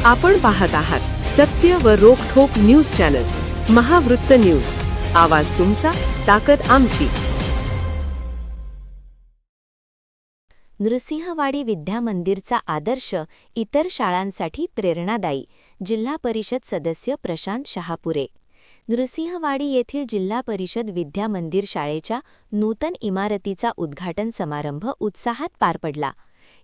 आपण पाहत आहात सत्य व रोखठोक न्यूज चॅनल महावृत्त न्यूज. आवाज तुमचा, ताकद आमची. नृसिंहवाडी विद्या मंदिरचा आदर्श इतर शाळांसाठी प्रेरणादायी. जिल्हा परिषद सदस्य प्रशांत शहापुरे. नृसिंहवाडी येथील जिल्हा परिषद विद्या मंदिर शाळेच्या नूतन इमारतीचा उद्घाटन समारंभ उत्साहात पार पडला.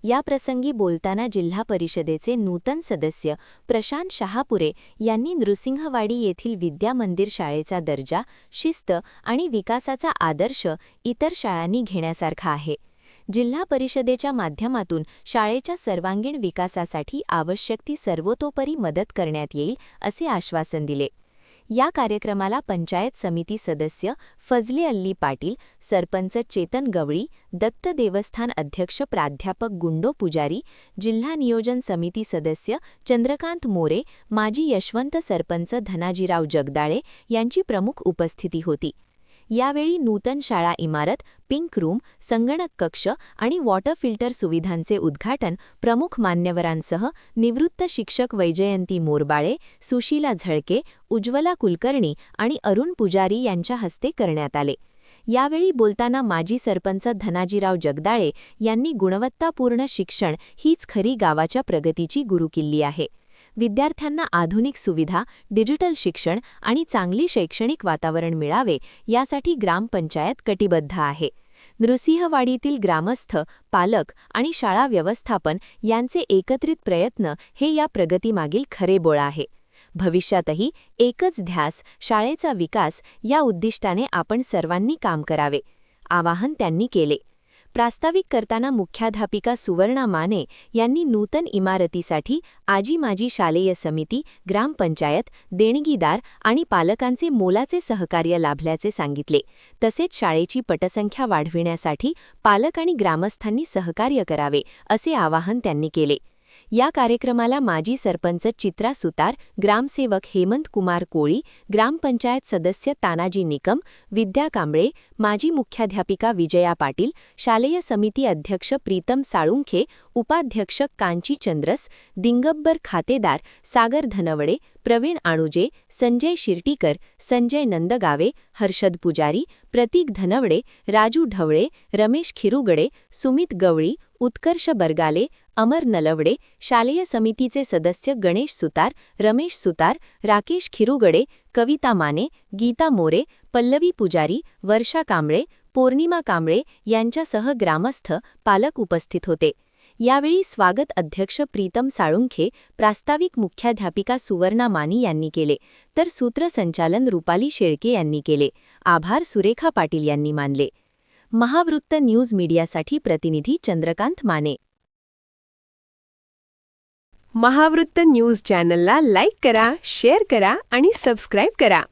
याप्रसंगी बोलताना जिल्हा परिषदेचे नूतन सदस्य प्रशांत शहापुरे यांनी नृसिंहवाडी येथील विद्या मंदिर शाळेचा दर्जा, शिस्त आणि विकासाचा आदर्श इतर शाळांनी घेण्यासारखा आहे. जिल्हा परिषदेच्या माध्यमातून शाळेच्या सर्वांगीण विकासासाठी आवश्यक ती सर्वतोपरी मदत करण्यात येईल असे आश्वासन दिले. या कार्यक्रमाला पंचायत समिती सदस्य फजले अल्ली पाटील, सरपंच चेतन गवळी, दत्त देवस्थान अध्यक्ष प्राध्यापक गुंडो पुजारी, जिल्हा नियोजन समिती सदस्य चंद्रकांत मोरे, माजी यशवंत सरपंच धनाजीराव जगदाळे यांची प्रमुख उपस्थिती होती. यावेळी नूतन शाळा इमारत, पिंक रूम, संगणक कक्ष आणि वॉटर फिल्टर सुविधांचे उद्घाटन प्रमुख मान्यवरांसह निवृत्त शिक्षक वैजयंती मोरबाळे, सुशीला झळके, उज्ज्वला कुलकर्णी आणि अरुण पुजारी यांच्या हस्ते करण्यात आले. यावेळी बोलताना माजी सरपंच धनाजीराव जगदाळे यांनी गुणवत्तापूर्ण शिक्षण हीच खरी गावाच्या प्रगतीची गुरुकिल्ली आहे. विद्यार्थ्यांना आधुनिक सुविधा, डिजिटल शिक्षण आणि चांगली शैक्षणिक वातावरण मिळावे यासाठी ग्रामपंचायत कटिबद्ध आहे. नृसिंहवाडीतील ग्रामस्थ, पालक आणि शाळा व्यवस्थापन यांचे एकत्रित प्रयत्न हे या प्रगतीमागील खरे बळ आहे. भविष्यातही एकच ध्यास, शाळेचा विकास या उद्दिष्टाने आपण सर्वांनी काम करावे, आवाहन त्यांनी केले. प्रास्ताविक करताना मुख्याध्यापिका सुवर्णा माने यांनी नूतन इमारतीसाठी आजी माजी शालेय समिती, ग्रामपंचायत, देणगीदार आणि पालकांचे मोलाचे सहकार्य लाभल्याचे सांगितले. तसेच शाळेची पटसंख्या वाढविण्यासाठी पालक आणि ग्रामस्थांनी सहकार्य करावे असे आवाहन त्यांनी केले. या कार्यक्रमाला माजी सरपंच चित्रा सुतार, ग्रामसेवक हेमंत कुमार कोळी, ग्रामपंचायत सदस्य तानाजी निकम, विद्या कांबळे, माजी मुख्याध्यापिका विजया पाटील, शालेय समिती अध्यक्ष प्रीतम साळुंखे, उपाध्यक्ष कांची चंद्रस, दिंगब्बर खातेदार सागर धनवडे, प्रवीण आणुजे, संजय शिर्टीकर, संजय नंदगावे, हर्षद पुजारी, प्रतीक धनवडे, राजू ढवळे, रमेश खिरुगडे, सुमित गवळी, उत्कर्ष बरगाले, अमर नलवडे, शालेय समितीचे सदस्य गणेश सुतार, रमेश सुतार, राकेश खिरुगडे, कविता माने, गीता मोरे, पल्लवी पुजारी, वर्षा कांबळे, पौर्णिमा कांबळे यांच्यासह ग्रामस्थ, पालक उपस्थित होते. यावेळी स्वागत अध्यक्ष प्रीतम साळुंखे, प्रास्ताविक मुख्याध्यापिका सुवर्णा माने यांनी केले, तर सूत्रसंचालन रुपाली शेळके यांनी केले. आभार सुरेखा पाटील यांनी मानले. महावृत्त न्यूज मीडियासाठी प्रतिनिधी चंद्रकांत माने. महावृत्त न्यूज चॅनलला लाईक करा, शेअर करा आणि सबस्क्राईब करा.